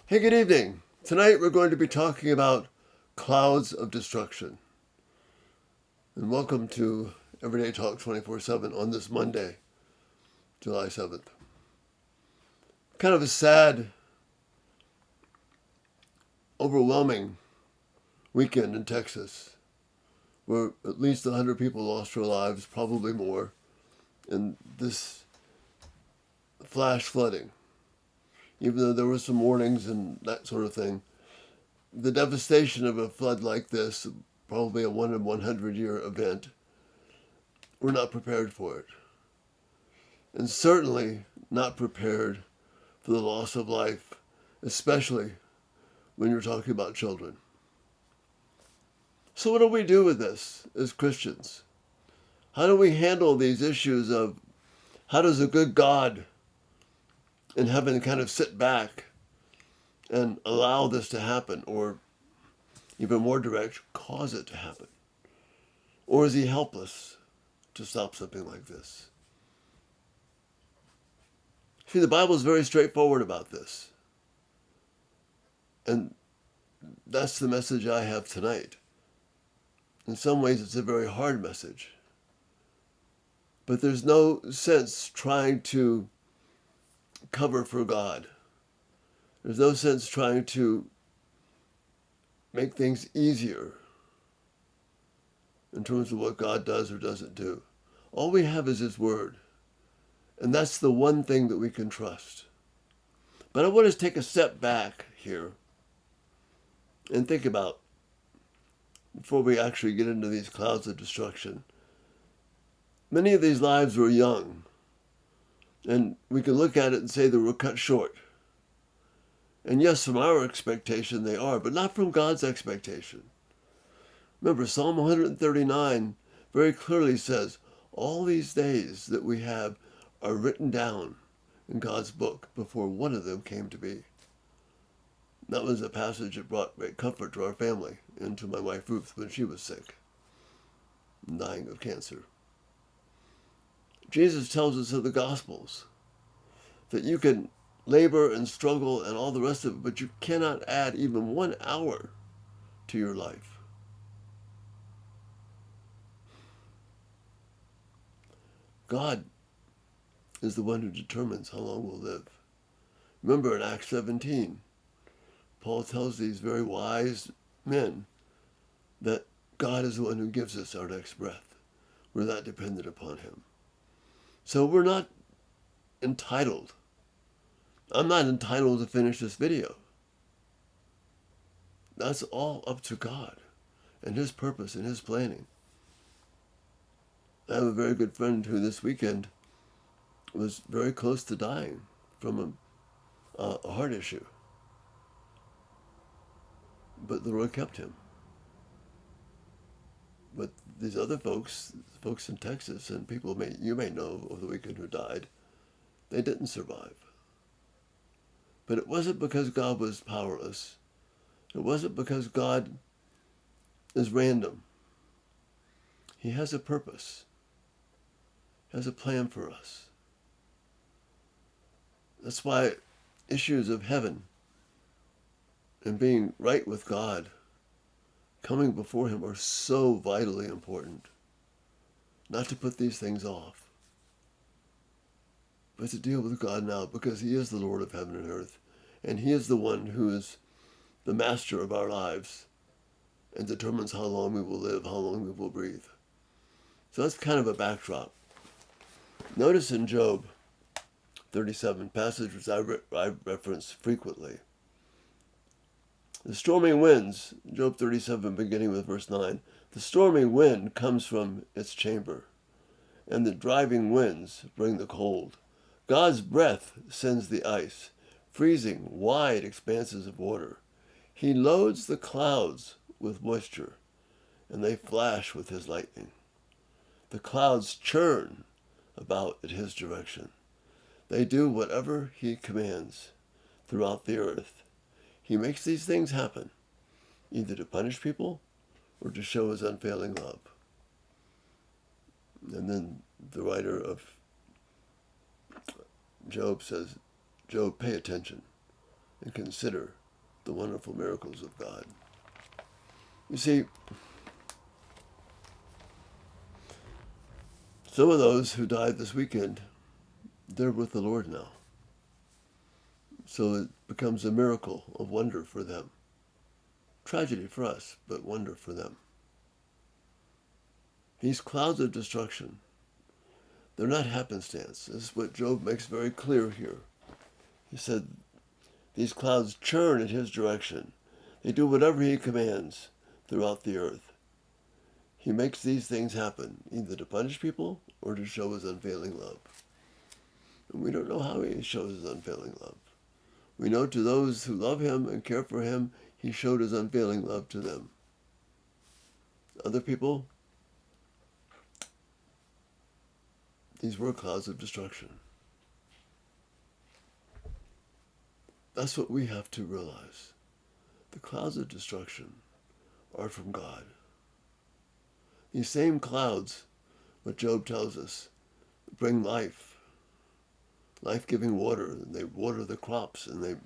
Hey, good evening. Tonight we're going to be talking about clouds of destruction. And welcome to Everyday Talk 24/7 on this Monday, July 7th. Kind of a sad, overwhelming weekend in Texas, where at least 100 people lost their lives, probably more, in this flash flooding. Even though there were some warnings and that sort of thing, the devastation of a flood like this, probably a 1 in 100 year event, we're not prepared for it. And certainly not prepared for the loss of life, especially when you're talking about children. So what do we do with this as Christians? How do we handle these issues of how does a good God in heaven kind of sit back and allow this to happen, or even more direct, cause it to happen? Or is he helpless to stop something like this? See, the Bible is very straightforward about this. And that's the message I have tonight. In some ways, it's a very hard message. But there's no sense trying to cover for God. There's no sense trying to make things easier in terms of what God does or doesn't do. All we have is His Word. And that's the one thing that we can trust. But I want to take a step back here and think about, before we actually get into these clouds of destruction, many of these lives were young. And we can look at it and say they were cut short. And yes, from our expectation they are, but not from God's expectation. Remember, Psalm 139 very clearly says, all these days that we have are written down in God's book before one of them came to be. That was a passage that brought great comfort to our family and to my wife Ruth when she was sick, dying of cancer. Jesus tells us in the Gospels that you can labor and struggle and all the rest of it, but you cannot add even 1 hour to your life. God is the one who determines how long we'll live. Remember in Acts 17, Paul tells these very wise men that God is the one who gives us our next breath. We're not dependent upon Him. So we're not entitled. I'm not entitled to finish this video. That's all up to God and His purpose and His planning. I have a very good friend who this weekend was very close to dying from a heart issue. But the Lord kept him. But these other folks in Texas, and people you may know over the weekend who died, they didn't survive. But it wasn't because God was powerless. It wasn't because God is random. He has a purpose. He has a plan for us. That's why issues of heaven and being right with God, coming before Him, are so vitally important. Not to put these things off, but to deal with God now, because He is the Lord of heaven and earth, and He is the one who is the master of our lives and determines how long we will live, how long we will breathe. So that's kind of a backdrop. Notice in Job 37, passage which I reference frequently. The stormy winds, Job 37, beginning with verse 9, the stormy wind comes from its chamber, and the driving winds bring the cold. God's breath sends the ice, freezing wide expanses of water. He loads the clouds with moisture, and they flash with His lightning. The clouds churn about at His direction. They do whatever He commands throughout the earth. He makes these things happen, either to punish people or to show His unfailing love. And then the writer of Job says, Job, pay attention and consider the wonderful miracles of God. You see, some of those who died this weekend, they're with the Lord now. So it becomes a miracle of wonder for them. Tragedy for us, but wonder for them. These clouds of destruction, they're not happenstance. This is what Job makes very clear here. He said, these clouds churn in his direction. They do whatever he commands throughout the earth. He makes these things happen, either to punish people or to show his unfailing love. And we don't know how he shows his unfailing love. We know to those who love him and care for him, he showed his unfailing love to them. Other people, these were clouds of destruction. That's what we have to realize. The clouds of destruction are from God. These same clouds, what Job tells us, bring life, life-giving water, and they water the crops and they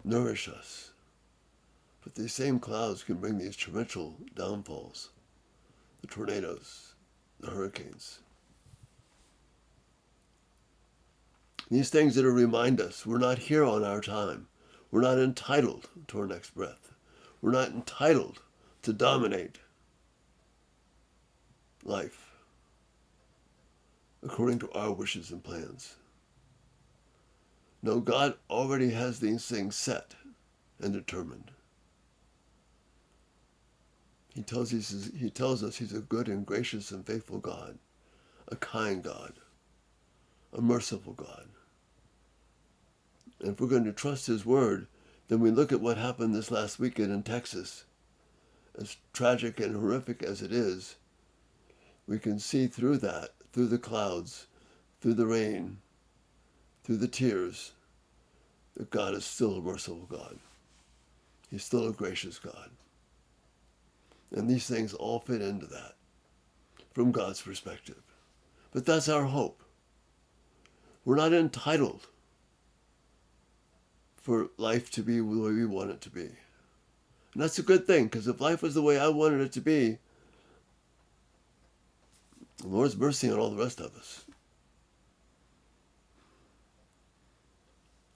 nourish us. But these same clouds can bring these torrential downfalls, the tornadoes, the hurricanes. These things that remind us we're not here on our time. We're not entitled to our next breath. We're not entitled to dominate life according to our wishes and plans. No, God already has these things set and determined. He tells us he's a good and gracious and faithful God, a kind God, a merciful God. And if we're going to trust his word, then we look at what happened this last weekend in Texas. As tragic and horrific as it is, we can see through that, through the clouds, through the rain, through the tears, that God is still a merciful God. He's still a gracious God. And these things all fit into that from God's perspective. But that's our hope. We're not entitled for life to be the way we want it to be. And that's a good thing, because if life was the way I wanted it to be, the Lord's mercy on all the rest of us.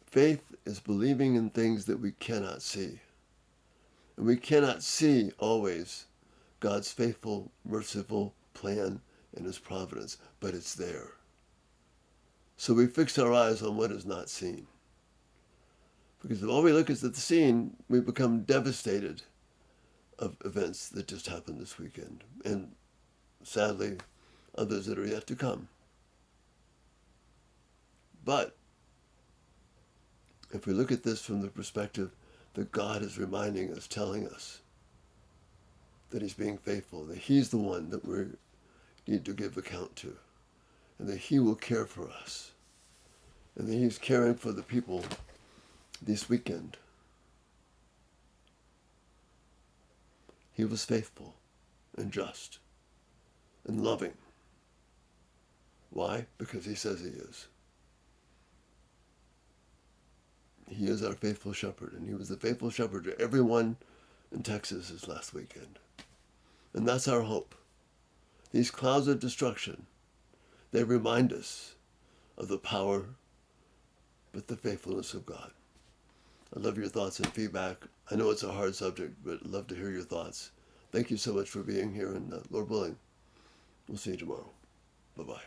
Faith is believing in things that we cannot see. And we cannot see always God's faithful, merciful plan and his providence, but it's there. So we fix our eyes on what is not seen. Because if all we look is at the scene, we become devastated of events that just happened this weekend. And sadly, others that are yet to come. But if we look at this from the perspective that God is reminding us, telling us that he's being faithful, that he's the one that we need to give account to, and that he will care for us, and that he's caring for the people this weekend. He was faithful and just and loving. Why? Because he says he is. He is our faithful shepherd, and he was the faithful shepherd to everyone in Texas this last weekend. And that's our hope. These clouds of destruction, they remind us of the power, but the faithfulness of God. I love your thoughts and feedback. I know it's a hard subject, but I'd love to hear your thoughts. Thank you so much for being here, and Lord willing, we'll see you tomorrow. Bye-bye.